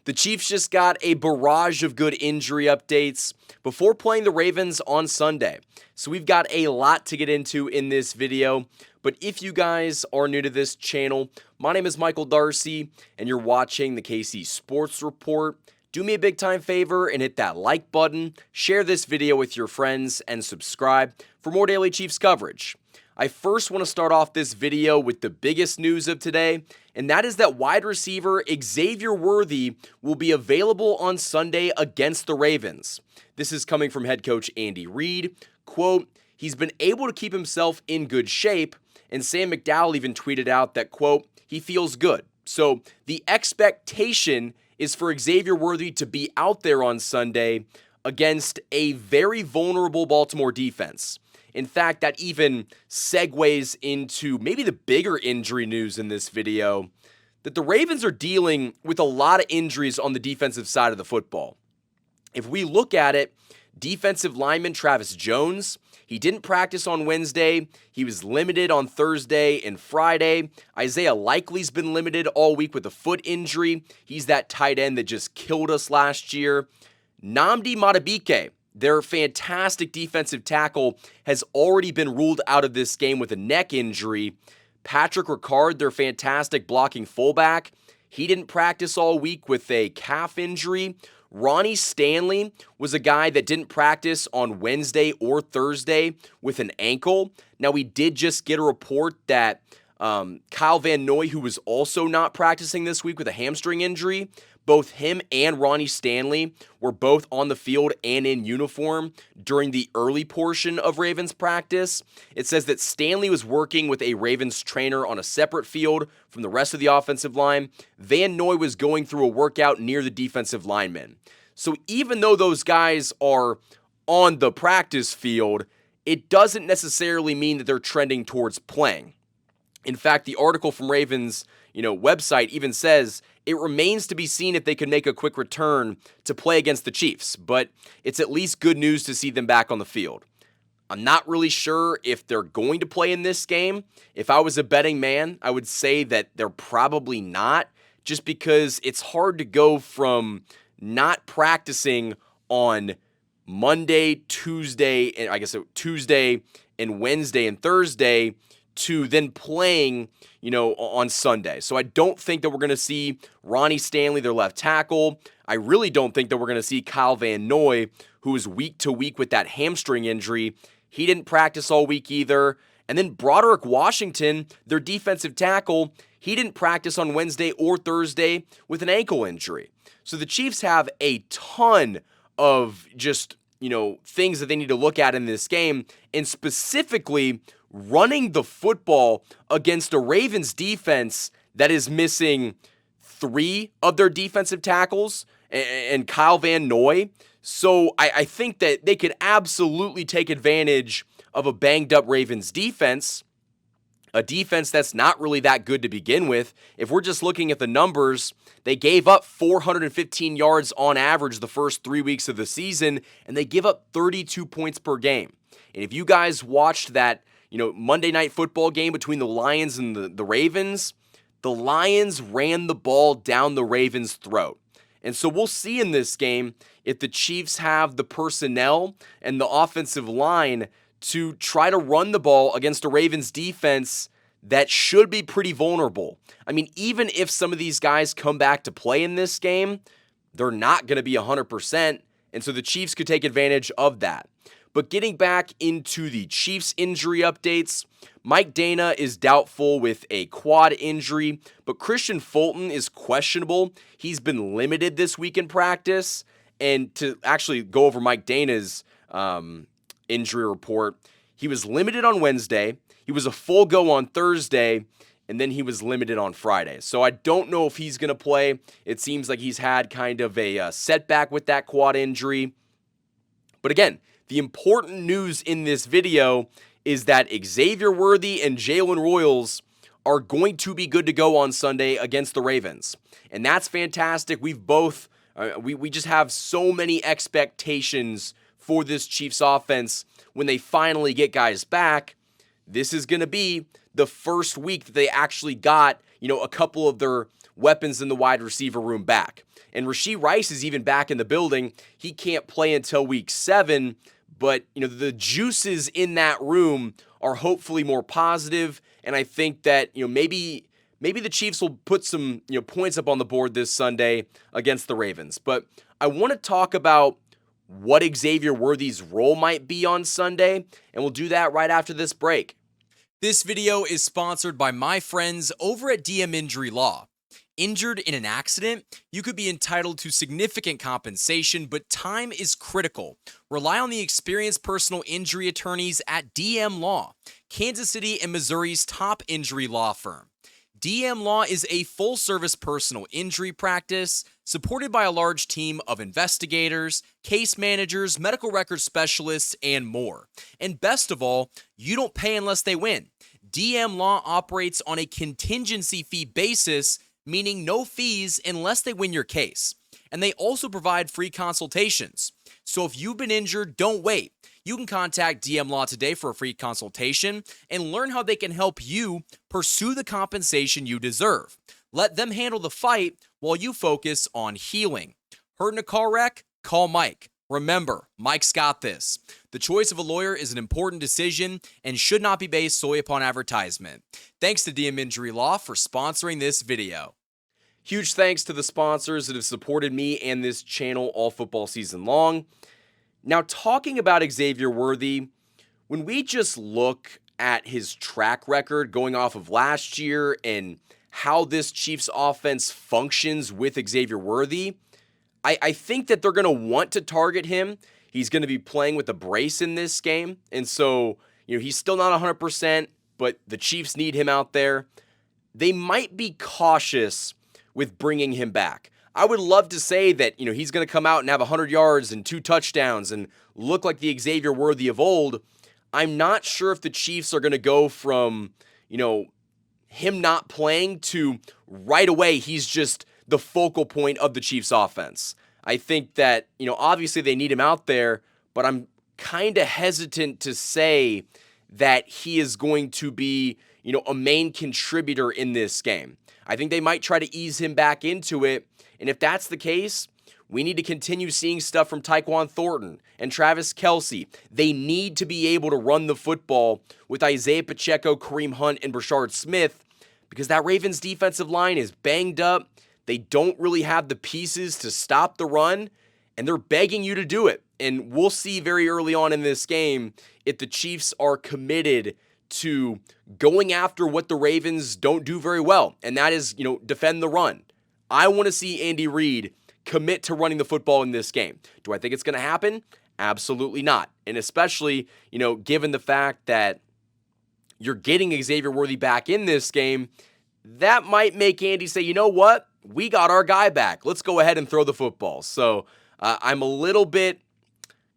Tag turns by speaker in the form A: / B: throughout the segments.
A: The Chiefs just got a barrage of good injury updates before playing the Ravens on Sunday. So we've got a lot to get into in this video. But if you guys are new to this channel, my name is Michael Darcy, and you're watching the KC Sports Report. Do me a big time favor and hit that like button, share this video with your friends, and subscribe for more daily Chiefs coverage. I first want to start off this video with the biggest news of today, and that is that wide receiver Xavier Worthy will be available on Sunday against the Ravens. This is coming from head coach Andy Reid. Quote, he's been able to keep himself in good shape, and Sam McDowell even tweeted out that, quote, he feels good. So the expectation is for Xavier Worthy to be out there on Sunday against a very vulnerable Baltimore defense. In fact, that even segues into maybe the bigger injury news in this video, that the Ravens are dealing with a lot of injuries on the defensive side of the football. If we look at it, defensive lineman Travis Jones, he didn't practice on Wednesday. He was limited on Thursday and Friday. Isaiah Likely's been limited all week with a foot injury. He's that tight end that just killed us last year. Nnamdi Madubuike, their fantastic defensive tackle, has already been ruled out of this game with a neck injury. Patrick Ricard, their fantastic blocking fullback, he didn't practice all week with a calf injury. Ronnie Stanley was a guy that didn't practice on Wednesday or Thursday with an ankle. Now, we did just get a report that Kyle Van Noy, who was also not practicing this week with a hamstring injury, both him and Ronnie Stanley were both on the field and in uniform during the early portion of Ravens practice. It says that Stanley was working with a Ravens trainer on a separate field from the rest of the offensive line. Van Noy was going through a workout near the defensive linemen. So even though those guys are on the practice field, it doesn't necessarily mean that they're trending towards playing. In fact, the article from Ravens, website even says it remains to be seen if they can make a quick return to play against the Chiefs, but it's at least good news to see them back on the field. I'm not really sure if they're going to play in this game. If I was a betting man, I would say that they're probably not, just because it's hard to go from not practicing on Monday, Tuesday, and I guess Tuesday and Wednesday and Thursday to then playing, on Sunday. So I don't think that we're going to see Ronnie Stanley, their left tackle. I really don't think that we're going to see Kyle Van Noy, who is week to week with that hamstring injury. He didn't practice all week either. And then Broderick Washington, their defensive tackle, he didn't practice on Wednesday or Thursday with an ankle injury. So the Chiefs have a ton of just, things that they need to look at in this game, and specifically running the football against a Ravens defense that is missing 3 of their defensive tackles and Kyle Van Noy. So I think that they could absolutely take advantage of a banged up Ravens defense, a defense that's not really that good to begin with. If we're just looking at the numbers, they gave up 415 yards on average the first 3 weeks of the season, and they give up 32 points per game. And if you guys watched that Monday Night Football game between the Lions and the Ravens, the Lions ran the ball down the Ravens' throat. And so we'll see in this game if the Chiefs have the personnel and the offensive line to try to run the ball against a Ravens defense that should be pretty vulnerable. I mean, even if some of these guys come back to play in this game, they're not going to be 100%, and so the Chiefs could take advantage of that. But getting back into the Chiefs injury updates, Mike Dana is doubtful with a quad injury, but Christian Fulton is questionable. He's been limited this week in practice. And to actually go over Mike Dana's injury report, he was limited on Wednesday, he was a full go on Thursday, and then he was limited on Friday. So I don't know if he's going to play. It seems like he's had kind of a setback with that quad injury. But again, the important news in this video is that Xavier Worthy and Jalen Royals are going to be good to go on Sunday against the Ravens. And that's fantastic. We've both, we just have so many expectations for this Chiefs offense when they finally get guys back. This is going to be the first week that they actually got, a couple of their weapons in the wide receiver room back. And Rashee Rice is even back in the building. He can't play until week 7, but the juices in that room are hopefully more positive, and I think that maybe the Chiefs will put some points up on the board this Sunday against the Ravens. But I want to talk about what Xavier Worthy's role might be on Sunday, and we'll do that right after this break. This video is sponsored by my friends over at DM Injury Law. Injured in an accident, you could be entitled to significant compensation, but time is critical. Rely on the experienced personal injury attorneys at DM Law, Kansas City and Missouri's top injury law firm. DM Law is a full-service personal injury practice supported by a large team of investigators, case managers, medical records specialists, and more. And best of all, you don't pay unless they win. DM Law operates on a contingency fee basis, meaning no fees unless they win your case. And they also provide free consultations. So if you've been injured, don't wait. You can contact DM Law today for a free consultation and learn how they can help you pursue the compensation you deserve. Let them handle the fight while you focus on healing. Hurt in a car wreck? Call Mike. Remember, Mike's got this. The choice of a lawyer is an important decision and should not be based solely upon advertisement. Thanks to DM Injury Law for sponsoring this video. Huge thanks to the sponsors that have supported me and this channel all football season long. Now, talking about Xavier Worthy, when we just look at his track record going off of last year and how this Chiefs offense functions with Xavier Worthy, I think that they're going to want to target him. He's going to be playing with a brace in this game, and so he's still not 100%, but the Chiefs need him out there. They might be cautious with bringing him back. I would love to say that, he's going to come out and have 100 yards and 2 touchdowns and look like the Xavier Worthy of old. I'm not sure if the Chiefs are going to go from, him not playing to right away he's just the focal point of the Chiefs offense. I think that, obviously they need him out there, but I'm kind of hesitant to say that he is going to be, a main contributor in this game. I think they might try to ease him back into it. And if that's the case, we need to continue seeing stuff from Tyquan Thornton and Travis Kelce. They need to be able to run the football with Isaiah Pacheco, Kareem Hunt, and Brashard Smith because that Ravens defensive line is banged up. They don't really have the pieces to stop the run, and they're begging you to do it. And we'll see very early on in this game if the Chiefs are committed to going after what the Ravens don't do very well, and that is, defend the run. I want to see Andy Reid commit to running the football in this game. Do I think it's going to happen? Absolutely not. And especially, given the fact that you're getting Xavier Worthy back in this game, that might make Andy say, you know what? We got our guy back. Let's go ahead and throw the football. So I'm a little bit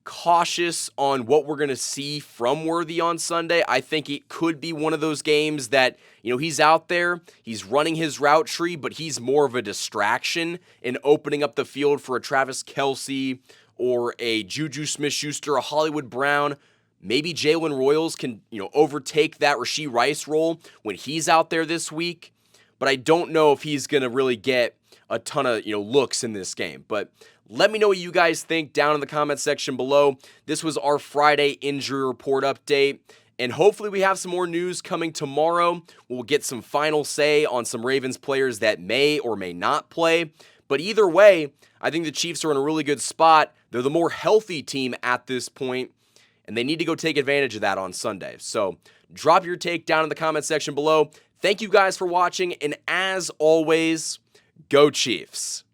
A: cautious on what we're going to see from Worthy on Sunday. I think it could be one of those games that, he's out there, he's running his route tree, but he's more of a distraction in opening up the field for a Travis Kelce or a Juju Smith-Schuster, a Hollywood Brown. Maybe Jalen Royals can, overtake that Rashee Rice role when he's out there this week. But I don't know if he's going to really get a ton of, looks in this game. But let me know what you guys think down in the comment section below. This was our Friday injury report update. And hopefully we have some more news coming tomorrow. We'll get some final say on some Ravens players that may or may not play. But either way, I think the Chiefs are in a really good spot. They're the more healthy team at this point, and they need to go take advantage of that on Sunday. So drop your take down in the comment section below. Thank you guys for watching, and as always, go Chiefs.